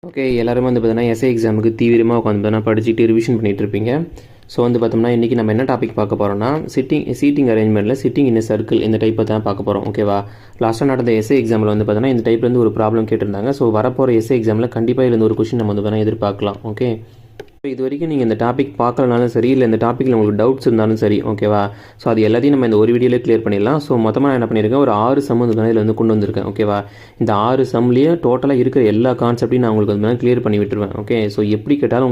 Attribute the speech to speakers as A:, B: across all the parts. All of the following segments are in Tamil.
A: ஓகே, எல்லாருமே வந்து பார்த்தீங்கன்னா எஸ்ஐ எக்ஸாமுக்கு தீவிரமாக உட்காந்து பார்த்தீங்கன்னா படிச்சுட்டு ரிவிஷன் பண்ணிட்டு இருப்பீங்க. ஸோ வந்து பார்த்தோம்னா இன்றைக்கி நம்ம என்ன டாபிக் பார்க்க போகிறோம்னா சீட்டிங் அரேஞ்ச்மெண்ட்டில் சிட்டிங் இன் சர்க்கிள் இந்த டைப்பை தான் பார்க்க போகிறோம். ஓகேவா, லாஸ்ட்டாக நடந்த எஸ்ஐ எக்ஸாமில் வந்து பார்த்தீங்கன்னா இந்த டைப்லேருந்து ஒரு ப்ராப்ளம் கேட்டிருந்தாங்க. ஸோ வரப்போகிற எஸ்ஐ எக்ஸாமில் கண்டிப்பாக இதுலேருந்து ஒரு கொஷின் நம்ம வந்து பார்த்தீங்கன்னா எதிர்பார்க்கலாம். ஓகே, இது வரைக்கும் நீங்கள் இந்த டாபிக் பார்க்கலனாலும் சரி, இல்லை இந்த டாப்பிக்கில் உங்களுக்கு டவுட்ஸ் இருந்தாலும் சரி, ஓகேவா. ஸோ அது எல்லாத்தையும் நம்ம இந்த ஒரு வீடியோவில் கிளியர் பண்ணிடலாம். ஸோ மொத்தமாக நான் என்ன பண்ணியிருக்கேன், ஒரு 6 சம் வந்து இதில் வந்து கொண்டு வந்திருக்கேன். ஓகேவா, இந்த 6 சம்லேயே டோட்டலாக இருக்கிற எல்லா கான்செப்டையும் நான் உங்களுக்கு வந்து கிளியர் பண்ணி விட்டுருவேன். ஓகே, ஸோ எப்படி கேட்டாலும்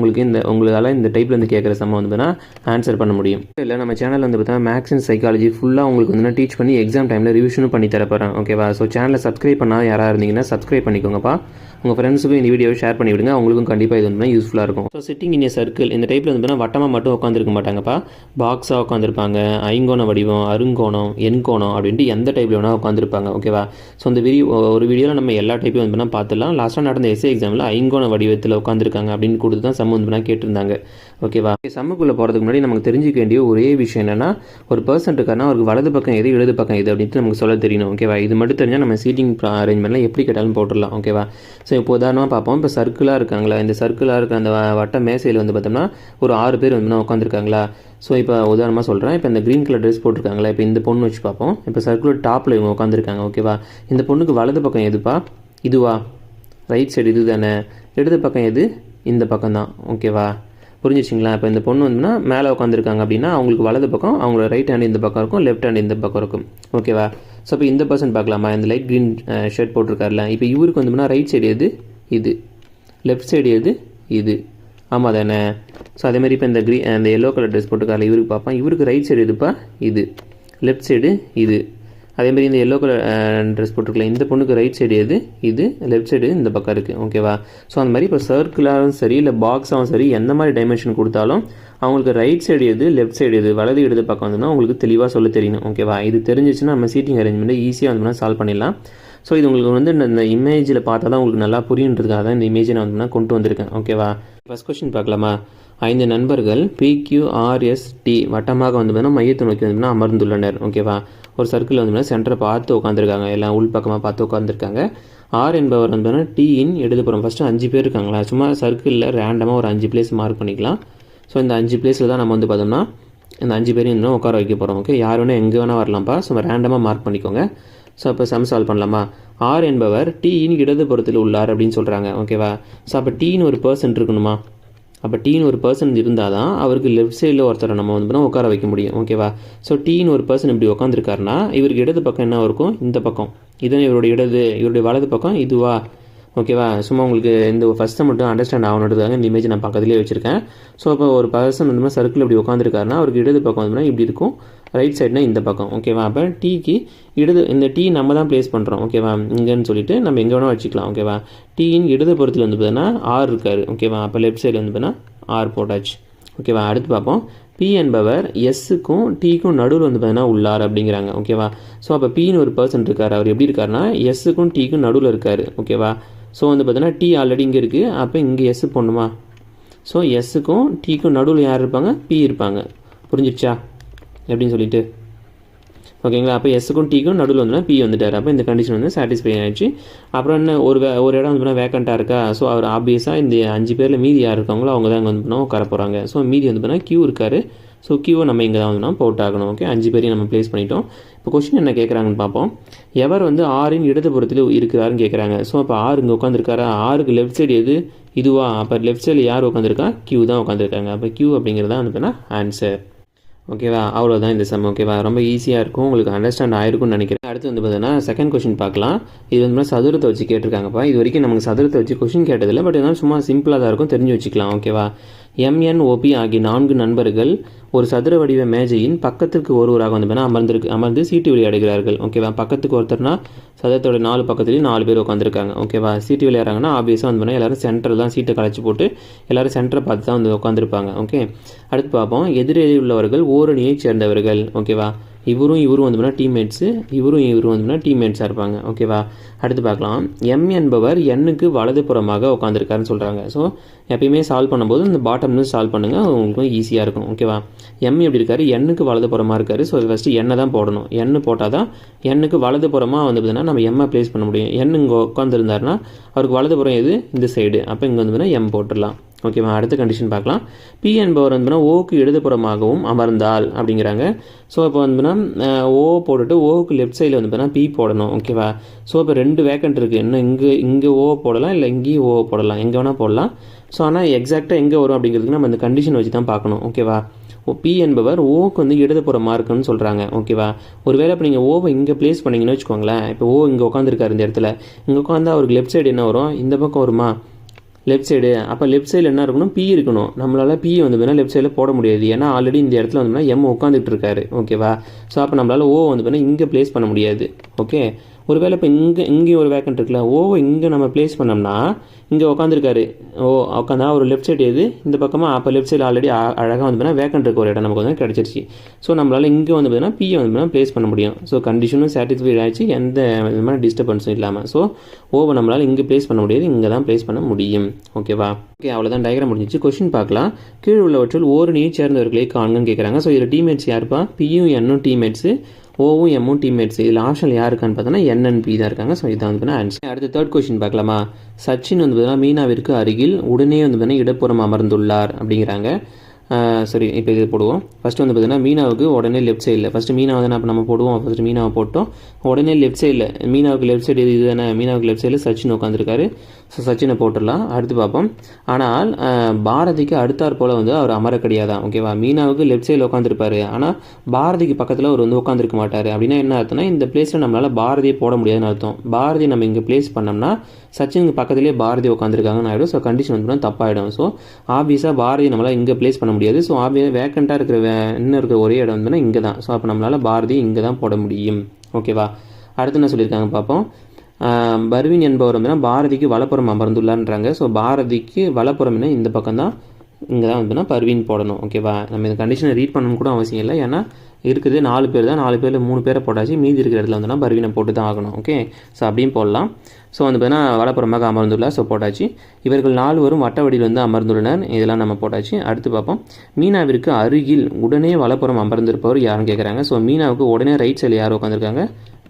A: உங்களால் இந்த டைப்பில் வந்து கேட்குற சம் வந்து பார்த்தீங்கன்னா ஆன்சர் பண்ண முடியும். இல்லை நம்ம சேனலில் வந்து பார்த்தீங்கன்னா மேக்ஸ் அண்ட் சைக்காலஜி ஃபுல்லாக உங்களுக்கு வந்து டீச் பண்ணி எக்ஸாம் டைமில் ரிவிஷனும் பண்ணி தரப்போகிறேன். ஓகேவா, ஸோ சேனலை சப்ஸ்கிரைப் பண்ணால் யாராக இருந்தீங்கன்னா சப்ஸ்கிரைப் பண்ணிக்கோங்கப்பா. உங்கள் ஃப்ரெண்ட்ஸுக்கும் இந்த வீடியோவை ஷேர் பண்ணி விடுங்க, அவங்களுக்கும் கண்டிப்பாக இது வந்து யூஸ்ஃபுல்லாக இருக்கும். So sitting in A circle இந்த டைப்பில் வந்து வட்டமாக மட்டும் உட்காந்துருக்க மாட்டாங்கப்பா, பாக்ஸாக உட்காந்துருப்பாங்க, ஐங்கோண வடிவம், அருங்கோணம், எண்கோணம் அப்படின்ட்டு எந்த டைப்பில் வேணால் உட்காந்துருப்பாங்க. ஓகேவா, ஸோ இந்த ஒரு வீடியோவில் நம்ம எல்லா டைப்பையும் வந்து பார்த்துடலாம். லாஸ்ட்டாக நடந்த எஸ்ஏ எக்ஸாமில் ஐங்கோண வடிவத்தில் உட்காந்துருக்காங்க அப்படின்னு கொடுத்து தான் சம் வந்து கேட்டிருந்தாங்க. ஓகேவா, சம்முக்குள்ளே போகிறதுக்கு முன்னாடி நமக்கு தெரிஞ்சிக்க வேண்டிய ஒரே விஷயம் என்னென்னா, ஒரு பர்சன் இருக்காருன்னா அவருக்கு வலது பக்கம் எது இடது பக்கம் எது அப்படின்ட்டு நமக்கு சொல்ல தெரியணும். ஓகேவா, இது மட்டும் தெரிஞ்சால் நம்ம சீட்டிங் அரேஞ்ச்மெண்ட்லாம் எப்படி கேட்டாலும் போட்டுடலாம். ஓகேவா, ஸோ இப்போ உதாரணமாக பார்ப்போம். இப்போ சர்க்கிளாக இருக்காங்களா, இந்த சர்க்கிளாக இருக்க அந்த வட்ட மேசையில் வந்து பார்த்தோம்னா ஒரு 6 பேர் வந்து உட்காந்துருக்காங்களா. ஸோ இப்போ உதாரணமாக சொல்கிறேன், இப்போ இந்த க்ரீன் கலர் ட்ரெஸ் போட்டிருக்காங்களா, இப்போ இந்த பொண்ணு வச்சு பார்ப்போம். இப்போ சர்க்குலர் டாப்பில் இவங்க உட்காந்துருக்காங்க. ஓகேவா, இந்த பொண்ணுக்கு வலது பக்கம் எதுப்பா, இதுவா, ரைட் சைடு இது தானே, இடது பக்கம் எது, இந்த பக்கம் தான். ஓகேவா, புரிஞ்சிச்சிங்களா. இப்போ இந்த பொண்ணு வந்துன்னா மேலே உட்காந்துருக்காங்க அப்படின்னா அவங்களுக்கு வலது பக்கம், அவங்களோட ரைட் ஹேண்ட் இந்த பக்கம் இருக்கும், லெஃப்ட் ஹேண்ட் இந்த பக்கம் இருக்கும். ஓகேவா, ஸோ இப்போ இந்த பர்சன் பார்க்கலாமா, இந்த லைட் க்ரீன் ஷர்ட் போட்டிருக்காருல, இப்போ இவருக்கு வந்துன்னா ரைட் சைடு எது, இது, லெஃப்ட் சைடு எது, இது. ஆமாம் தானே. ஸோ அதேமாதிரி இப்போ இந்த எல்லோ கலர் ட்ரெஸ் போட்டுருக்காருல, இவருக்கு பார்ப்போம், இவருக்கு ரைட் சைடு எதுப்பா, இது, லெஃப்ட் சைடு இது. அதேமாதிரி இந்த எல்லோ கலர் ட்ரெஸ் போட்டிருக்கலாம், இந்த பொண்ணுக்கு ரைட் சைடு எது, இது, லெஃப்ட் சைடு இந்த பக்கம் இருக்குது. ஓகேவா, ஸோ அந்த மாதிரி இப்போ சர்க்கிளாகவும் சரி இல்லை பாக்ஸாகவும் சரி எந்த மாதிரி டைமென்ஷன் கொடுத்தாலும் அவங்களுக்கு ரைட் சைடு எது, லெஃப்ட் சைடு எது, வலது இடது பக்கம் வந்துன்னா உங்களுக்கு தெளிவாக சொல்ல தெரியணும். ஓகேவா, இது தெரிஞ்சிச்சுன்னா நம்ம சீட்டிங் அரேஞ்ச்மெண்ட்டை ஈஸியாக வந்து சால்வ் பண்ணிடலாம். ஸோ இது உங்களுக்கு வந்து இந்த இமேஜில் பார்த்தா தான் உங்களுக்கு நல்லா புரியுன்றதுக்காக தான் இந்த இமேஜை நான் வந்து கொண்டு வந்திருக்கேன். ஓகேவா, ஃபஸ்ட் கொஸ்டின் பார்க்கலாமா. 5 நண்பர்கள் PQRST வட்டமாக வந்து மையத்தை நோக்கி வந்து அமர்ந்துள்ளனர். ஓகேவா, ஒரு சர்க்கிள் வந்து சென்டரை பார்த்து உட்காந்துருக்காங்க, எல்லாம் உள் பக்கமாக பார்த்து உட்காந்துருக்காங்க. R என்பவர் வந்து டீயின் இடதுபுறம், ஃபஸ்ட்டு 5 பேர் இருக்காங்களா, சும்மா சர்க்கிளில் ரேண்டமாக ஒரு 5 பிளேஸ் மார்க் பண்ணிக்கலாம். ஸோ இந்த 5 பிளேஸில் தான் நம்ம வந்து பார்த்தோம்னா இந்த 5 பேரையும் இன்னும் உட்கார வைக்க போகிறோம். ஓகே, யார் வேணால் எங்கே வேணால் வரலாம்ப்பா, ஸோ ரேண்டமாக மார்க் பண்ணிக்கோங்க. ஸோ அப்போ சம் சால்வ் பண்ணலாமா. R என்பவர் டீயின் இடதுபுறத்தில் உள்ளார் அப்படின்னு சொல்கிறாங்க. ஓகேவா, ஸோ அப்போ டீன்னு ஒரு பர்சன் இருக்கணுமா, அப்போ டீன்னு ஒரு பர்சன் இருந்தால் தான் அவருக்கு லெஃப்ட் சைடில் ஒருத்தரை நம்ம வந்து உட்கார வைக்க முடியும். ஓகேவா, ஸோ டீன்னு ஒரு பர்சன் இப்படி உட்காந்துருக்காருன்னா இவருக்கு இடது பக்கம் என்ன இருக்கும், இந்த பக்கம், இதுதான் இவருடைய வலது பக்கம் இதுவா. ஓகேவா, சும்மா உங்களுக்கு இந்த ஃபஸ்ட்டை மட்டும் அண்டர்ஸ்டாண்ட் ஆகணுன்றதுக்காக இந்த இமேஜ் நான் பக்கத்துலேயே வச்சுருக்கேன். ஸோ இப்போ ஒரு பர்சன் வந்து சர்க்கிள் இப்படி உட்காந்துருக்காருன்னா அவருக்கு இடது பக்கம் வந்து இப்படி இருக்கும், ரைட் சைட்னா இந்த பக்கம். ஓகேவா, அப்போ டீக்கு இந்த டீ நம்ம தான் ப்ளேஸ் பண்ணுறோம். ஓகேவா, இங்கேன்னு சொல்லிட்டு நம்ம எங்கே வேணால் வச்சுக்கலாம். ஓகேவா, டீயின் இடது புறத்தில் வந்து பார்த்தீங்கன்னா R இருக்கார். ஓகேவா, அப்போ லெஃப்ட் சைடில் வந்து பார்த்தீங்கன்னா R போட்டாச்சு. ஓகேவா, அடுத்து பார்ப்போம். P என்பவர் எஸ்ஸுக்கும் டீக்கும் நடுவில் வந்து பார்த்தீங்கன்னா உள்ளார் அப்படிங்கிறாங்க. ஓகேவா, ஸோ அப்போ Pன்னு ஒரு பர்சன் இருக்கார், அவர் எப்படி இருக்காருன்னா எஸ்ஸுக்கும் டீக்கும் நடுவில் இருக்கார். ஓகேவா, ஸோ வந்து பார்த்தீங்கன்னா T ஆல்ரெடி இங்கே இருக்குது, அப்போ இங்கே எஸ் போடணுமா. ஸோ எஸ்ஸுக்கும் டீக்கும் நடுவில் யார் இருப்பாங்க, P இருப்பாங்க. புரிஞ்சிடுச்சா எப்படின்னு சொல்லிட்டு. ஓகேங்களா, அப்போ எஸ்ஸுக்கும் டீக்கும் நடுவில் வந்துன்னா P வந்துட்டார். அப்போ இந்த கண்டிஷன் வந்து சாட்டிஸ்ஃபை ஆகிடுச்சு. அப்புறம் என்ன, ஒரு இடம் வந்து வேக்கண்ட்டாக இருக்கா. ஸோ அவர் ஆப்வியஸாக இந்த 5 பேரில் மீதி யார் இருக்காங்களோ அவங்க தான் இங்கே வந்து உட்கார போகிறாங்க. ஸோ மீதி வந்து Q இருக்கார். ஸோ Qவை நம்ம இங்கே தான் வந்து போட்டாகணும். ஓகே, 5 பேரையும் நம்ம ப்ளேஸ் பண்ணிட்டோம். இப்போ கொஸ்டின் என்ன கேட்குறாங்கன்னு பார்ப்போம். எவர் வந்து Rன் இடதுபுறத்தில் இருக்கிறாருன்னு கேட்குறாங்க. ஸோ அப்போ R இங்கே உட்காந்துருக்காரா, Rக்கு லெஃப்ட் சைடு எது, இதுவா. அப்போ லெஃப்ட் சைடில் யார் உட்காந்துருக்கா, Q தான் உட்காந்துருக்காங்க. அப்போ Q அப்படிங்கிறது தான் வந்து ஆன்சர். ஓகேவா, அவ்வளோதான் இந்த சம். ஓகேவா, ரொம்ப ஈஸியாக இருக்கும், உங்களுக்கு அண்டர்ஸ்டாண்ட் ஆயிருக்கும்னு நினைக்கிறேன். அடுத்து வந்து பார்த்தீங்கன்னா செகண்ட் கொஸ்டின் பார்க்கலாம். இது வந்து சதுரத்தை வச்சு கேட்டிருக்காங்கப்பா. இது வரைக்கும் நமக்கு சதுரத்தை வச்சு கொஸ்டின் கேட்டதில்லை, பட் இருந்தாலும் சும்மா சிம்பிளாக தான் இருக்கும், தெரிஞ்சு வச்சுக்கலாம். ஓகேவா, MNOP ஆகிய 4 நண்பர்கள் ஒரு சதுர வடிவ மேஜையின் பக்கத்திற்கு ஒருவராக வந்து அமர்ந்து சீட்டு விளையாடுகிறார்கள். ஓகேவா, பக்கத்துக்கு ஒருத்தர்னா சதுரத்தோட 4 பக்கத்துலேயும் 4 பேர் உட்காந்துருக்காங்க. ஓகேவா, சீட்டு விளையாடுறாங்கன்னா ஆப்வியஸாக வந்து எல்லாரும் சென்டர் தான் சீட்டை கலைச்சி போட்டு எல்லாரும் சென்டரை பார்த்து தான் வந்து உட்காந்துருப்பாங்க. ஓகே, அடுத்து பார்ப்போம். எதிரே உள்ளவர்கள் ஓரணியை சேர்ந்தவர்கள். ஓகேவா, இவரும் வந்து பார்த்தீங்கன்னா டீம்மேட்ஸு, இவரும் வந்து பார்த்தீங்கன்னா டீம்மேட்ஸாக இருப்பாங்க. ஓகேவா? அடுத்து பார்க்கலாம். எம் என்பவர் எண்ணுக்கு வலதுபுறமாக உட்காந்துருக்காருன்னு சொல்கிறாங்க. ஸோ எப்பயுமே சால்வ் பண்ணும்போது இந்த பாட்டம்லேருந்து சால்வ் பண்ணுங்கள், உங்களுக்கு ஈஸியாக இருக்கும். ஓகேவா? எம் எப்படி இருக்காரு? எண்ணுக்கு வலதுபுறமாக இருக்காரு. ஸோ ஃபஸ்ட்டு எண்ணை தான் போடணும். எண்ணு போட்டால் தான் எண்ணுக்கு வலதுபுறமாக வந்து பார்த்தீங்கன்னா நம்ம எம்மை ப்ளேஸ் பண்ண முடியும். எண் இங்கே உட்காந்துருந்தாருன்னா அவருக்கு வலதுபுறம் எது? இந்த சைடு. அப்போ இங்கே வந்து பார்த்தீங்கன்னா எம் போட்டுடலாம். ஓகேவா? அடுத்த கண்டிஷன் பார்க்கலாம். பி என்பவர் வந்து ஓக்கு இடதுபுறமாகவும் அமர்ந்தால் அப்படிங்கிறாங்க. ஸோ இப்போ வந்து ஓ போட்டுட்டு ஓவுக்கு லெஃப்ட் சைடில் வந்து பார்த்தீங்கன்னா பி போடணும். ஓகேவா? ஸோ இப்போ 2 வேக்கண்ட் இருக்குது. இன்னும் இங்கே ஓ போடலாம், இல்லை இங்கேயும் ஓ போடலாம், எங்கே வேணால் போடலாம். ஸோ ஆனால் எக்ஸாக்டாக எங்கே வரும் அப்படிங்கிறதுக்கு நம்ம இந்த கண்டிஷன் வச்சு தான் பார்க்கணும். ஓகேவா? பி என்பவர் ஓக்கு வந்து இடதுபுறமாக இருக்குன்னு சொல்கிறாங்க. ஓகேவா? ஒருவேளை இப்போ நீங்கள் ஓவை இங்கே ப்ளேஸ் பண்ணிங்கன்னு வச்சுக்கோங்களேன். இப்போ ஓ இங்கே உட்காந்துருக்காரு இந்த இடத்துல. இங்கே உட்காந்தா அவருக்கு லெஃப்ட் சைடு என்ன வரும்? இந்த பக்கம் வருமா? Left side. அப்போ லெஃப்ட் சைடில் என்ன இருக்கணும்? பி இருக்கணும். நம்மளால் பி வந்து வேணால் லெஃப்ட் சைடில் போட முடியாது. ஏன்னா ஆல்ரெடி இந்த இடத்துல வந்து எம் உட்காந்துட்டு இருக்காரு. ஓகேவா? ஸோ அப்போ நம்மளால் ஓ வந்து வேணால் இங்கே ப்ளேஸ் பண்ண முடியாது. ஓகே, ஒருவேளை இப்போ இங்கேயும் ஒரு வேக்கண்ட் இருக்குல்ல, ஓவை இங்கே நம்ம ப்ளேஸ் பண்ணோம்னா இங்கே உட்காந்துருக்காரு. உட்காந்தா ஒரு லெஃப்ட் சைடு எது? இந்த பக்கமாக. அப்போ லெஃப்ட் சைடு ஆல்ரெடி அழகாக வந்து வேக்கண்ட் இருக்க ஒரு இடம் நமக்கு வந்து கிடச்சிருச்சு. ஸோ நம்மளால் இங்கே வந்து பார்த்தீங்கன்னா பியை வந்து ப்ளேஸ் பண்ண முடியும். ஸோ கண்டிஷனும் சாட்டிஸ்ஃபைட் ஆகிடுச்சு, எந்த விதமான டிஸ்டர்பன்ஸும் இல்லாமல். ஸோ ஓவை நம்மளால் இங்கே ப்ளேஸ் பண்ண முடியாது, இங்கே தான் ப்ளேஸ் பண்ண முடியும். ஓகேவா? ஓகே, அவ்வளோதான். டயக்ராம் முடிஞ்சிச்சு. கொஸ்டின் பார்க்கலாம். கீழ் உள்ளவற்றில் ஓர் நீர் சேர்ந்தவர்களை காண்கன்னு கேட்குறாங்க. ஸோ இதில் டீம்மேட்ஸ் யாருப்பா? பியும் என்னும் டீம்மேட்ஸு, ஓவும் எம்மும் டீம்மேட்ஸ். இதில் ஆப்ஷன் யார் இருக்கான்னு பார்த்தோன்னா NNP தான் இருக்காங்க. ஸோ இதான் வந்து ஆன்சர். அடுத்து தேர்ட் கொஸ்டின் பார்க்கலாமா. சச்சின் வந்து பார்த்தீங்கன்னா மீனாவிற்கு அருகில் உடனே வந்து பார்த்தீங்கன்னா இடப்புறம் அமர்ந்துள்ளார் அப்படிங்கிறாங்க. சரி, இப்போ இது போடுவோம். ஃபஸ்ட்டு வந்து பார்த்தீங்கன்னா மீனாவுக்கு உடனே லெஃப்ட் சைடில். ஃபஸ்ட்டு மீனாவை தானே அப்போ நம்ம போடுவோம். ஃபஸ்ட்டு மீனாவை போட்டோம். உடனே லெஃப்ட் சைடில் மீனாவுக்கு லெஃப்ட் சைடு இது தானே. மீனாவுக்கு லெஃப்ட் சைடில் சச்சின் உட்காந்துருக்காரு. ஸோ சச்சினை போட்டுடலாம். அடுத்து பார்ப்போம். ஆனால் பாரதிக்கு அடுத்தாற் போல் வந்து அவர் அமர கிடையாதான். ஓகேவா? மீனாவுக்கு லெஃப்ட் சைடில் உட்காந்துருப்பாரு, ஆனால் பாரதிக்கு பக்கத்தில் அவர் வந்து உட்காந்துருக்க மாட்டார். அப்படின்னா என்ன அர்த்தம்னா இந்த பிளேஸில் நம்மளால் பாரதியை போட முடியாதுன்னு அர்த்தம். பாரதி நம்ம இங்கே பிளேஸ் பண்ணோம்னா சச்சினுக்கு பக்கத்துலேயே பாரதி உட்காந்துருக்காங்கன்னு ஆகிடும். ஸோ கண்டிஷன் வந்து தப்பாகிடும். ஸோ ஆப்வியஸாக பாரதி நம்மளால் இங்கே பிளேஸ் பண்ண முடியாது. ஸோ ஆப்வியஸாக வேக்கண்ட்டாக இருக்கிற இன்னும் இருக்கிற ஒரே இடம் வந்து இங்கே தான். ஸோ அப்போ நம்மளால் பாரதி இங்கே தான் போட முடியும். ஓகேவா? அடுத்து என்ன சொல்லியிருக்காங்க பார்ப்போம். பர்வீன் என்பவர் வந்து பாரதிக்கு வலப்புறம் அமர்ந்துள்ளார்ன்றாங்க. ஸோ பாரதிக்கு வலப்புறம்னா இந்த பக்கம் தான், இங்கே தான் வந்துன்னா பர்வீன் போடணும். ஓகேவா? நம்ம இந்த கண்டிஷனை ரீட் பண்ணணும் கூட அவசியம் இல்லை. ஏன்னா இருக்குது 4 பேர் தான். 4 பேரில் 3 பேரை போட்டாச்சு, மீதி இருக்கிற இடத்துல வந்துன்னா பர்வீனை போட்டு தான் ஆகணும். ஓகே, ஸோ அப்படியும் போடலாம். ஸோ வந்து பார்த்தீங்கன்னா வலப்புறமாக அமர்ந்துள்ளார். ஸோ போட்டாச்சு. இவர்கள் 4 வரும் வட்ட வடிவில் வந்து அமர்ந்துள்ளனர். இதெல்லாம் நம்ம போட்டாச்சு. அடுத்து பார்ப்போம். மீனாவிற்கு அருகில் உடனே வலப்புறம் அமர்ந்திருப்பவர் யாருன்னு கேட்குறாங்க. ஸோ மீனாவுக்கு உடனே ரைட் சைடில் யார் உட்காந்துருக்காங்க?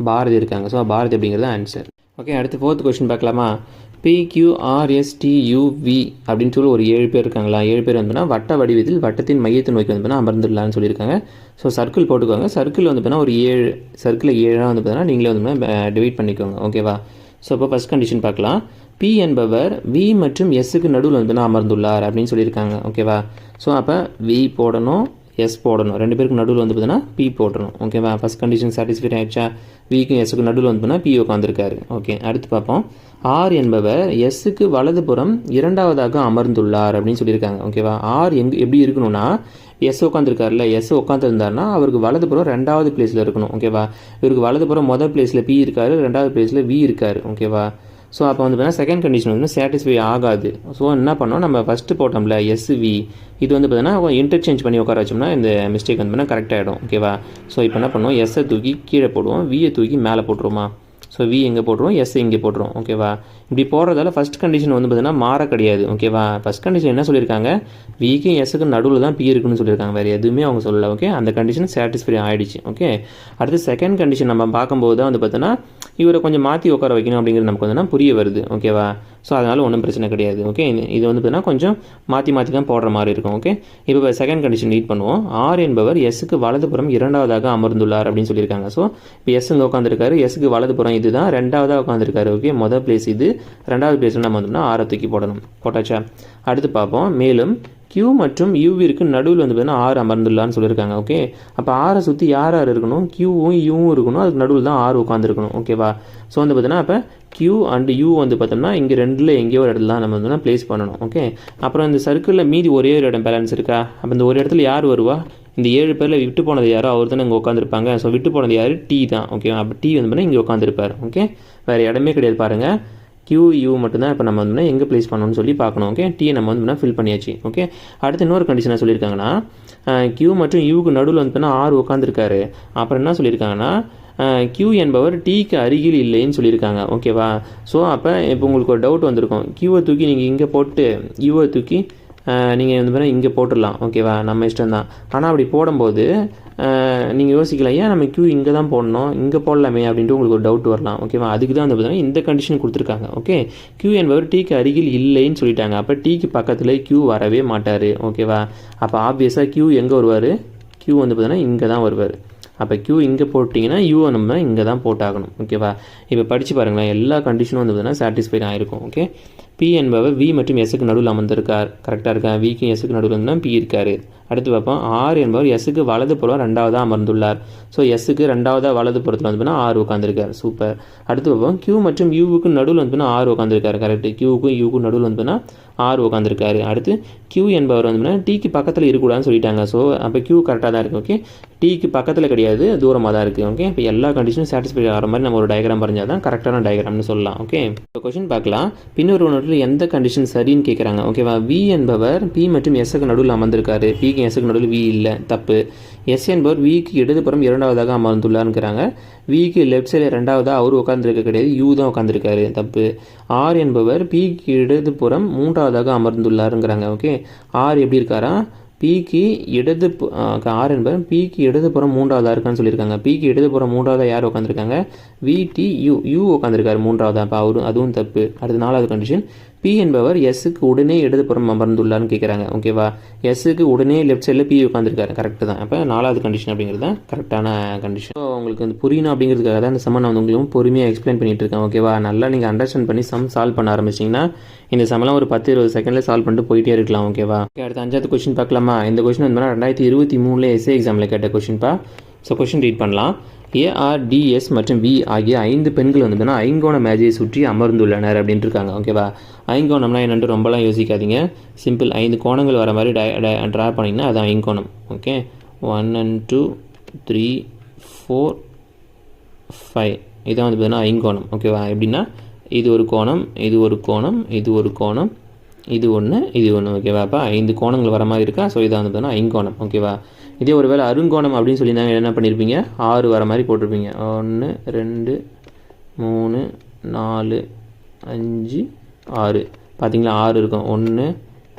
A: பாரதி இருக்காங்க. ஸோ பாரதி அப்படிங்கிறது ஆன்சர். ஓகே, அடுத்து 4th கொஸ்டின் பார்க்கலாமா. PQRSTUV அப்படின்னு சொல்லி ஒரு 7 பேர் இருக்காங்களா. 7 பேர் வந்துன்னா வட்ட வடிவத்தில் வட்டத்தின் மையத்தை நோக்கி வந்து அமர்ந்துடலான்னு சொல்லியிருக்காங்க. ஸோ சர்க்கிள் போட்டுக்கோங்க. சர்க்கிள் வந்து பார்த்தீங்கன்னா ஒரு 7 சர்க்கிள் 7 வந்து பார்த்தீங்கன்னா நீங்களே வந்து டிவைட் பண்ணிக்கோங்க. ஓகேவா? ஸோ இப்போ ஃபஸ்ட் கண்டிஷன் பார்க்கலாம். P என்பவர் V மற்றும் Sக்கு நடுவில் வந்து அமர்ந்துள்ளார் அப்படின்னு சொல்லியிருக்காங்க. ஓகேவா? ஸோ அப்போ V போடணும், S போடணும். 2 பேருக்கு நடுவில் வந்து பார்த்தீங்கன்னா P போடணும். ஓகேவா? ஃபஸ்ட் கண்டிஷன் சாட்டிஸ்ஃபைட் ஆகிடுச்சா? Vக்கும் Sக்கு நடுவில் வந்து பார்த்தீங்கன்னா P உட்காந்துருக்காரு. ஓகே, அடுத்து பார்ப்போம். R என்பவர் Sக்கு வலதுபுறம் 2வதாக அமர்ந்துள்ளார் அப்படின்னு சொல்லியிருக்காங்க. ஓகேவா? R எப்படி இருக்கணும்னா S உட்காந்துருக்காருல்ல, S உட்காந்துருந்தாருன்னா அவருக்கு வலதுபுறம் 2வது பிளேஸில் இருக்கணும். ஓகேவா? இவருக்கு வலதுபுறம் முதல் பிளேஸில் P இருக்காரு, 2வது பிளேஸில் V இருக்காரு. ஓகேவா? ஸோ அப்போ வந்து பார்த்தீங்கன்னா செகண்ட் கண்டிஷன் வந்து சாட்டிஸ்ஃபை ஆகாது. ஸோ என்ன பண்ணோம், நம்ம ஃபஸ்ட்டு போட்டோம்ல SV, இது வந்து பார்த்தீங்கன்னா இன்டர்சேஞ்ச் பண்ணி உட்கார வச்சோம்னா இந்த மிஸ்டேக் வந்து பார்த்தீங்கன்னா கரெக்ட் ஆகிடும். ஓகேவா? ஸோ இப்போ என்ன பண்ணுவோம், எஸ்ஸை தூக்கி கீழே போடுவோம், வியை தூக்கி மேலே போட்டுருவோமா. ஸோ வி எங்கே போட்டுருவோம், எஸ் இங்கே போட்டுருவோம். ஓகேவா? இப்படி போடுறதால ஃபஸ்ட் கண்டிஷன் வந்து பார்த்தீங்கன்னா மாற கிடையாது. ஓகேவா? ஃபஸ்ட் கண்டிஷன் என்ன சொல்லியிருக்காங்க, விக்கும் எஸ்ஸுக்கு நடுவில் தான் பி இருக்குன்னு சொல்லியிருக்காங்க, வேறு எதுவுமே அவங்க சொல்லலை. ஓகே, அந்த கண்டிஷன் சாட்டிஸ்ஃபை ஆகிடுச்சு. ஓகே, அடுத்து செகண்ட் கண்டிஷன் நம்ம பார்க்கும்போது தான் வந்து பார்த்தோன்னா இவரை கொஞ்சம் மாற்றி உட்கார வைக்கணும் அப்படிங்கிறது நமக்கு வந்து புரிய வருது. ஓகேவா? ஸோ அதனால் ஒன்றும் பிரச்சனை கிடையாது. ஓகே, இது வந்து பார்த்தீங்கன்னா கொஞ்சம் மாற்றி தான் போடுற மாதிரி இருக்கும். ஓகே, இப்போ செகண்ட் கண்டிஷன் ரீட் பண்ணுவோம். ஆர் என்பவர் எஸ்ஸுக்கு வலதுபுறம் 2வதாக அமர்ந்துள்ளார் அப்படின்னு சொல்லியிருக்காங்க. ஸோ இப்போ எஸ் இங்கே உட்காந்துருக்காரு, எஸ்ஸுக்கு வலதுபுறம் இதுதான் 2வதாக உட்காந்துருக்காரு. ஓகே, மொதல் பிளேஸ் இது, 2வது பிளேஸில் நம்ம வந்தோம்னா ஆரை தூக்கி போடணும். போட்டாச்சா? அடுத்து பார்ப்போம். மேலும் Q மற்றும் Uவிற்கு நடுவில் வந்து பார்த்தீங்கன்னா ஆர் அமர்ந்துள்ளான்னு சொல்லியிருக்காங்க. ஓகே, அப்போ ஆரை சுற்றி யார் யார் இருக்கணும், Qவும் Uவும் இருக்கணும், அதுக்கு நடுவில் தான் ஆர் உட்காந்துருக்கணும். ஓகேவா? ஸோ வந்து பார்த்தீங்கன்னா அப்போ Q அண்ட் U வந்து பார்த்தோம்னா இங்கே ரெண்டில் எங்கேயோ ஒரு இடத்துல தான் நம்ம வந்து ப்ளேஸ் பண்ணணும். ஓகே, அப்புறம் இந்த சர்க்கிளில் மீதி ஒரே ஒரு இடம் பேலன்ஸ் இருக்கா, அப்போ இந்த ஒரு இடத்துல யார் வருவா, இந்த 7 பேரில் விட்டு போனது யாரோ அவர் தானே இங்கே உட்காந்துருப்பாங்க. ஸோ விட்டு போனது யார், T தான். ஓகே, அப்போ T வந்து பார்த்தீங்கன்னா இங்கே உட்காந்துருப்பார். ஓகே, வேறு இடமே கிடையாது. பாருங்கள், கியூ யூ மட்டும்தான் இப்போ நம்ம வந்து எங்கே ப்ளேஸ் பண்ணணும்னு சொல்லி பார்க்கணும். ஓகே, டீயை நம்ம வந்து ஃபில் பண்ணியாச்சு. ஓகே, அடுத்து இன்னொரு கண்டிஷனாக சொல்லியிருக்காங்கன்னா கியூ மற்றும் யூக்கு நடுவில் வந்து ஆர் உட்காந்துருக்காரு. அப்புறம் என்ன சொல்லியிருக்காங்கன்னா கியூ என்பவர் டீக்கு அருகில் இல்லைன்னு சொல்லியிருக்காங்க. ஓகேவா? ஸோ அப்போ இப்போ உங்களுக்கு ஒரு டவுட் வந்திருக்கும், கியூவை தூக்கி நீங்கள் இங்கே போட்டு யூவை தூக்கி நீங்கள் வந்து இங்கே போட்டுடலாம். ஓகேவா? நம்ம இஷ்டம் தான். ஆனால் அப்படி போடும்போது நீங்கள் யோசிக்கலாம், ஏன் நம்ம கியூ இங்கே தான் போடணும், இங்கே போடலாமே அப்படின்ட்டு உங்களுக்கு ஒரு டவுட் வரலாம். ஓகேவா? அதுக்கு தான் வந்து பார்த்தீங்கன்னா இந்த கண்டிஷன் கொடுத்துருக்காங்க. ஓகே, கியூ என்பவர் டீக்கு அருகில் இல்லைன்னு சொல்லிட்டாங்க. அப்போ டீக்கு பக்கத்தில் கியூ வரவே மாட்டார். ஓகேவா? அப்போ ஆப்வியஸாக கியூ எங்கே வருவார்? கியூ வந்து பார்த்தீங்கன்னா இங்கே தான் வருவார். அப்போ கியூ இங்கே போட்டிங்கன்னா யூ நம்ம இங்கே தான் போட்டாகணும். ஓகேவா? இப்போ படித்து பாருங்களேன், எல்லா கண்டிஷனும் வந்து பார்த்தீங்கன்னா சாட்டிஸ்ஃபைட் ஆகிருக்கும். ஓகே, பி என்பவர் வி மற்றும் எஸ்ஸுக்கு நடுவில் அமர்ந்திருக்கார். கரெக்டாக இருக்கா? விக்கு எஸ்ஸுக்கு நடுவில் வந்து பி இருக்கார். அடுத்து பார்ப்போம், ஆர் என்பவர் எஸ்ஸுக்கு வலது புறம் ரெண்டாவதாக அமர்ந்துள்ளார். ஸோ எஸ்ஸுக்கு ரெண்டாவதாக வலது புறத்தில் வந்து ஆர் உட்காந்துருக்கார். சூப்பர். அடுத்து பார்ப்போம், கியூ மற்றும் யூவுக்கு நடுவில் வந்து ஆர் உட்காந்துருக்காரு. கரெக்ட், கியூவுக்கும் யூக்கும் நடுவில் வந்து ஆர் உட்காந்துருக்காரு. அடுத்து கியூ என்பவர் வந்து டீக்கு பக்கத்தில் இருக்கக்கூடாதுன்னு சொல்லிட்டாங்க. ஸோ அப்போ கியூ கரெக்டாக தான் இருக்குது. ஓகே, டீக்கு பக்கத்தில் கிடையாது, தூரமாக தான் இருக்குது. ஓகே, இப்போ எல்லா கண்டிஷனும் சாட்டிஸ்ஃபை ஆகிற மாதிரி நம்ம ஒரு டயக்ராம் வரைஞ்சால் தான் கரெக்டான டயக்ராம்னு சொல்லலாம். ஓகே, இப்போ கொஸ்டின் பார்க்கலாம். பின்னொரு ஒன்றில் எந்த கண்டிஷன் சரின்னு கேட்குறாங்க. ஓகேவா? வி என்பவர் பி மற்றும் எஸ்ஸுக்கு நடுவில் அமர்ந்திருக்காரு. பிக்கு எஸ்ஸுக்கு நடுவில் வி இல்லை, தப்பு. எஸ் என்பவர் விக்கு இடதுபுறம் இரண்டாவதாக அமர்ந்துள்ளாருங்கிறாங்க. விக்கு லெஃப்ட் சைடில் ரெண்டாவதாக அவர் உட்காந்துருக்க கிடையாது, யூ தான் உட்காந்துருக்காரு, தப்பு. ஆர் என்பவர் பிக்கு இடதுபுறம் மூன்றாவதாக அமர்ந்துள்ளாருங்கிறாங்க. ஓகே, ஆர் எப்படி இருக்காரா? பிக்கு ஆர் என்பவர் பிக்கு இடதுபுறம் மூன்றாவதாக இருக்கான்னு சொல்லியிருக்காங்க. பிக்கு இடதுபுறம் மூன்றாவதாக யார் உட்காந்துருக்காங்க? விடி யூ உட்காந்துருக்காரு மூன்றாவதாக. அப்போ அதுவும் தப்பு. அடுத்து நாலாவது கண்டிஷன், பி என்பவர் எஸ்ஸுக்கு உடனே இடதுபுறம் அமர்ந்துள்ளார்னு கேட்குறாங்க. ஓகேவா? எஸ்ஸுக்கு உடனே லெஃப்ட் சைடில் பி உட்காந்துருக்காரு. கரெக்டு தான். அப்போ நாலாவது கண்டிஷன் அப்படிங்கிறது தான் கரெக்டான கண்டிஷன். ஸோ உங்களுக்கு வந்து புரியணும் அப்படிங்கிறதுக்காக தான் இந்த சம்ம நான் உங்களுக்கு பொறுமையாக எக்ஸ்பிளைன் பண்ணிட்டு இருக்கேன். ஓகேவா? நல்லா நீங்கள் அண்டர்ஸ்டாண்ட் பண்ணி சால்வ் பண்ண ஆரம்பிச்சிங்கன்னா இந்த சம்மெல்லாம் ஒரு 10-20 செகண்டில் சால்வ் பண்ணிட்டு போயிட்டே இருக்கலாம். ஓகேவா? அடுத்த 5வது கொஸ்டின் பார்க்கலாமா? இந்த கொஸ்டின் வந்து 2023 எஸ்ஏ எக்ஸாமில் கேட்ட கொஸ்டின்ப்பா. ஸோ கொஸ்டின் ரீட் பண்ணலாம். ஏஆர்டிஎஸ் மற்றும் வி ஆகிய 5 பெண்கள் வந்து ஐங்கோண மேஜையை சுற்றி அமர்ந்துள்ளனர் அப்படின்ட்டு இருக்காங்க. ஓகேவா? ஐங்கோணம்னா என்னென்று ரொம்பலாம் யோசிக்காதீங்க. சிம்பிள், 5 கோணங்கள் வர மாதிரி ட்ரா பண்ணிங்கன்னா அது ஐங்கோணம். ஓகே, 1 and 2 3 4 5 இதான் வந்து பார்த்தீங்கன்னா ஐங்கோணம். ஓகேவா? எப்படின்னா இது ஒரு கோணம், இது ஒரு கோணம், இது ஒரு கோணம், இது ஒன்று, இது ஒன்று. ஓகேவா? அப்போ 5 கோணங்கள் வர மாதிரி இருக்கா. ஸோ இதான் வந்து பார்த்தீங்கன்னா ஐங்கோணம். ஓகேவா? இதே ஒரு வேளை அருங்கோணம் அப்படின்னு சொல்லி நாங்கள் என்ன பண்ணியிருப்பீங்க, 6 வர மாதிரி போட்டிருப்பீங்க. 1 2 3 4 5 6 பார்த்தீங்களா? 6 இருக்கும். 1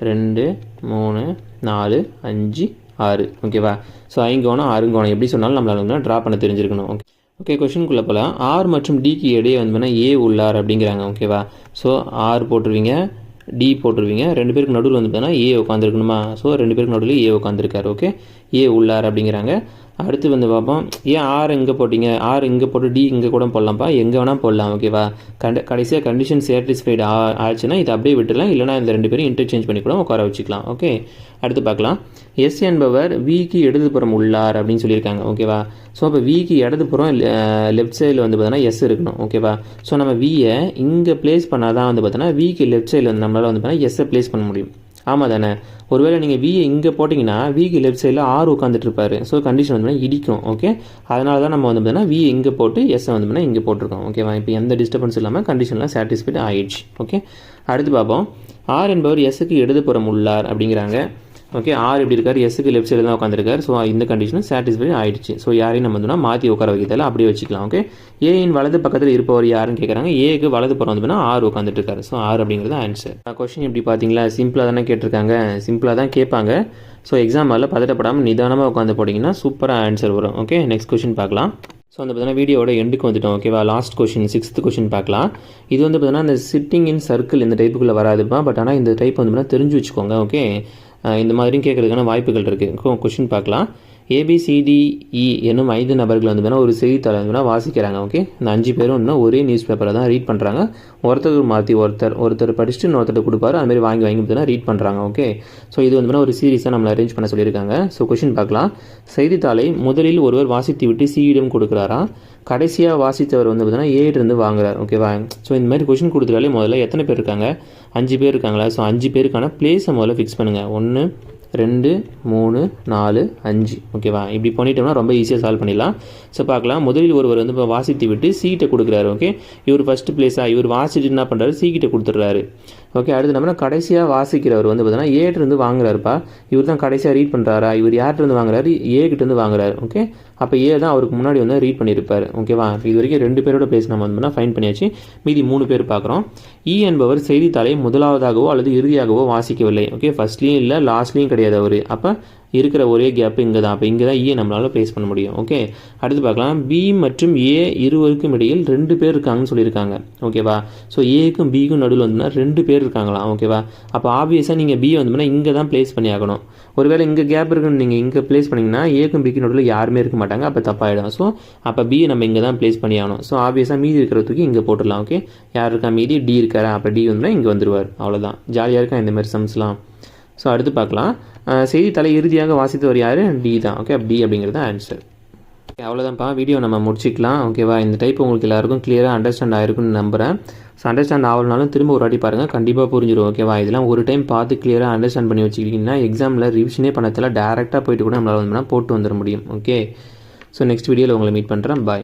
A: 2 3 4 5 6. ஓகேவா? ஸோ ஐங்கோணம் அருங்கோணம் எப்படி சொன்னாலும் நம்மளால ட்ரா பண்ண தெரிஞ்சிருக்கணும். ஓகே ஓகே கொஷினுக்குள்ளே போகலாம். ஆர் மற்றும் டிக்கு இடையே வந்து ஏ உள்ளார் அப்படிங்கிறாங்க. ஓகேவா? ஸோ ஆர் போட்டுருவீங்க, டி போட்டுருவீங்க. 2 பேருக்கு நடுவில் வந்து பார்த்தீங்கன்னா ஏ உட்காந்துருக்கணுமா? ஸோ 2 பேருக்கு நடுவில் ஏ உட்காந்துருக்காரு. ஓகே, ஏ உள்ளார் அப்படிங்கிறாங்க. அடுத்து வந்து பார்ப்போம், ஏன் ஆர் இங்கே போட்டிங்க, ஆர் இங்கே போட்டு டி இங்கே கூட போடலாம்ப்பா, எங்கே வேணால் போடலாம். ஓகேவா? கடைசியாக கண்டிஷன் சாட்டிஸ்ஃபைடு ஆச்சுன்னா இதை அப்படியே விட்டுடலாம், இல்லைனா இந்த 2 பேரும் இன்டர்சேஞ்ச் பண்ணி கூட உட்கார வச்சுக்கலாம். ஓகே, அடுத்து பார்க்கலாம். எஸ் என்பவர் விக்கு இடதுபுறம் உள்ளார் அப்படின்னு சொல்லியிருக்காங்க. ஓகேவா? ஸோ அப்போ விக்கு இடதுபுறம் லெஃப்ட் சைடில் வந்து பார்த்தீங்கன்னா எஸ் இருக்கணும். ஓகேவா? ஸோ நம்ம வியை இங்கே பிளேஸ் பண்ணால் தான் வந்து பார்த்தோன்னா விக்கு லெஃப்ட் சைடில் வந்து நம்மளால் வந்து பார்த்தீங்கன்னா எஸ்ஸை பிளேஸ் பண்ண முடியும். ஆமாம் தானே? ஒருவேளை நீங்கள் வியை இங்கே போட்டிங்கன்னா விக்கு லெஃப்ட் சைடில் ஆர் உட்காந்துட்டு இருப்பாரு. ஸோ கண்டிஷன் வந்து இடிக்கும். ஓகே, அதனால தான் நம்ம வந்து பார்த்தீங்கன்னா வியை இங்கே போட்டு எஸ்ஸை வந்து இங்கே போட்டிருக்கோம். ஓகேவா? இப்போ எந்த டிஸ்டர்பன்ஸ் இல்லாமல் கண்டிஷன்லாம் சாட்டிஸ்ஃபைடு ஆயிடுச்சு. ஓகே, அடுத்து பார்ப்போம். ஆர் என்பவர் எஸ்ஸுக்கு இடதுபுறம் உள்ளார் அப்படிங்கிறாங்க. ஓகே, ஆர் எப்படி இருக்கார், எஸ்ஸுக்கு லெஃப்ட் சைடில் தான் உட்காந்துருக்காரு. ஸோ இந்த கண்டிஷனும் சாட்டிஸ்ஃபை ஆயிடுச்சு. ஸோ யாரையும் நம்ம வந்து மாற்றி உட்கார வைக்கிறதால அப்படியே வச்சுக்கலாம். ஓகே, ஏயின் வலது பக்கத்தில் இருப்பவர் யாருன்னு கேட்குறாங்க. ஏக்கு வலது புறம் வந்து ஆர் உட்காந்துட்டு இருக்காரு. ஸோ ஆர் அப்படிங்கிறது ஆன்சர். கொஸ்டின் எப்படி பார்த்தீங்களா? சிம்பிளாக தானே கேட்டிருக்காங்க, சிம்பிளாக தான் கேட்பாங்க. ஸோ எக்ஸாம் அதில் பதட்டப்படாமல் நிதானமாக உட்காந்து போட்டிங்கன்னா சூப்பராக ஆன்சர் வரும். ஓகே, நெக்ஸ்ட் கொஸ்டின் பார்க்கலாம். ஸோ வந்து பார்த்தீங்கன்னா வீடியோட எண்டுக்கு வந்துட்டோம். ஓகேவா? லாஸ்ட் கொஸ்டின் 6th கொஸ்டின் பார்க்கலாம். இது வந்து பார்த்தீங்கன்னா இந்த சிட்டிங் இன் சர்க்கிள் இந்த டைப்புக்குள்ளே வராதுப்பா. பட் ஆனால் இந்த டைப் வந்து தெரிஞ்சு வச்சுக்கோங்க. ஓகே, இந்த மாதிரியும் கேட்குறதுக்கான வாய்ப்புகள் இருக்குது. கொஸ்டின் பார்க்கலாம். ABCDE என்னும் 5 நபர்கள் வந்து ஒரு செய்தித்தாளை வந்து வாசிக்கிறாங்க. ஓகே, இந்த 5 பேரும் இன்னும் ஒரே நியூஸ் பேப்பரை தான் ரீட் பண்ணுறாங்க. ஒருத்தருக்கு மாற்றி ஒருத்தர் படிச்சுட்டு இன்னொருத்தர் கொடுப்பாரு. அதுமாதிரி வாங்கி பார்த்தீங்கன்னா ரீட் பண்ணுறாங்க. ஓகே, ஸோ இது வந்து ஒரு சீரீஸாக நம்மளை அரேஞ்ச் பண்ண சொல்லியிருக்காங்க. ஸோ கொஸ்டின் பார்க்கலாம். செய்தித்தாளை முதலில் ஒருவர் வாசித்து விட்டு சியிடம் கொடுக்குறாரா, கடைசியாக வாசித்தவர் வந்து பார்த்தீங்கன்னா ஏடிருந்து வாங்குறார். ஓகேவா? ஸோ இந்த மாதிரி கொஸ்டின் கொடுத்துட்டாலே முதல்ல எத்தனை பேர் இருக்காங்க, 5 பேர் இருக்காங்களா? ஸோ 5 பேருக்கான பிளேஸை முதல்ல ஃபிக்ஸ் பண்ணுங்கள். 1 2 3 4 5 ஓகேவா. இப்படி பண்ணிட்டோம்னா ரொம்ப ஈஸியாக சால்வ் பண்ணிடலாம். ஸோ பார்க்கலாம். முதலில் ஒருவர் வந்து இப்போ வாசித்து விட்டு சீட்டை கொடுக்குறாரு. ஓகே, இவர் ஃபஸ்ட்டு பிளேஸாக இவர் வாசிட்டு என்ன பண்ணுறாரு, சீக்கிட்ட கொடுத்துட்றாரு. ஓகே, அடுத்து நம்ம கடைசியாக வாசிக்கிறவர் வந்து பார்த்தீங்கன்னா ஏட்டிருந்து வாங்குறாருப்பா. இவர் தான் கடைசியாக ரீட் பண்ணுறாரா, இவர் யார்கிட்டருந்து வாங்குறாரு, ஏகிட்டேருந்து வாங்குறாரு. ஓகே, அப்போ ஏ தான் அவருக்கு முன்னாடி வந்து ரீட் பண்ணியிருப்பார். ஓகேவா. இது வரைக்கும் 2 பேரோட பிளேஸ் நம்ம வந்து ஃபைன் பண்ணியாச்சு. மீதி 3 பேர் பார்க்குறோம். இ என்பவர் செய்தித்தாளை முதலாவதாகவோ அல்லது இறுதியாகவோ வாசிக்கவில்லை. ஓகே, ஃபர்ஸ்ட்லேயும் இல்லை லாஸ்ட்லேயும் கிடையாது அவர். அப்போ இருக்கிற ஒரே கேப் இங்கே தான். அப்போ இங்கே தான் ஈயை நம்மளால் ப்ளேஸ் பண்ண முடியும். ஓகே, அடுத்து பார்க்கலாம். பி மற்றும் ஏ இருவருக்கும் இடையில் 2 பேர் இருக்காங்கன்னு சொல்லியிருக்காங்க. ஓகேவா. ஸோ ஏக்கும் பிக்கும் நடுவில் வந்துன்னா 2 பேர் இருக்காங்களாம். ஓகேவா. அப்போ ஆப்வியஸாக நீங்கள் பி வந்தோம்னா இங்கே தான் ப்ளேஸ் பண்ணி ஆகணும். ஒருவேளை இங்கே கேப் இருக்குன்னு நீங்கள் இங்கே ப்ளேஸ் பண்ணிங்கன்னா ஏக்கும் பிக்கும் நடுவில் யாருமே இருக்க மாட்டாங்க. அப்போ தப்பாயிடும். ஸோ அப்போ பியை நம்ம இங்கே தான் ப்ளேஸ் பண்ணி ஆகணும். ஸோ ஆப்வியஸாக மீதி இருக்கிறதுக்கு இங்கே போட்டுடலாம். ஓகே, யார் இருக்கா மீதி, டி இருக்காரா, அப்போ டி வந்துன்னா இங்கே வந்துடுவார். அவ்வளோதான். ஜாலியாக இருக்கா இந்த மாதிரி சம்ஸ்லாம். ஸோ அடுத்து பார்க்கலாம். செய்தித்தாளை இறுதியாக வாசித்தவர் யார், டி தான். ஓகே, டி அப்படிங்கிறது ஆன்சர். அவ்வளோதான்ப்பா. வீடியோ நம்ம முடிச்சிக்கலாம். ஓகேவா. இந்த டைப் உங்களுக்கு எல்லாருக்கும் கிளியராக அண்டர்ஸ்டாண்ட் ஆகிருக்குன்னு நம்புகிறேன். ஸோ அண்டர்ஸ்டாண்ட் ஆகலனாலும் திரும்ப ஒரு வாட்டி பாருங்கள், கண்டிப்பாக புரிஞ்சிடும். ஓகேவா. இதெல்லாம் ஒரு டைம் பார்த்து கிளியராக அண்டர்ஸ்டாண்ட் பண்ணி வச்சுக்கிட்டிங்கன்னா எக்ஸாமில் ரிவிஷனே பண்ணதில் டேரெக்டாக போயிட்டு கூட நம்மளால் வந்து போட்டு வந்துட முடியும். ஓகே, ஸோ நெக்ஸ்ட் வீடியோவில் உங்களை மீட் பண்ணுறேன். பாய்.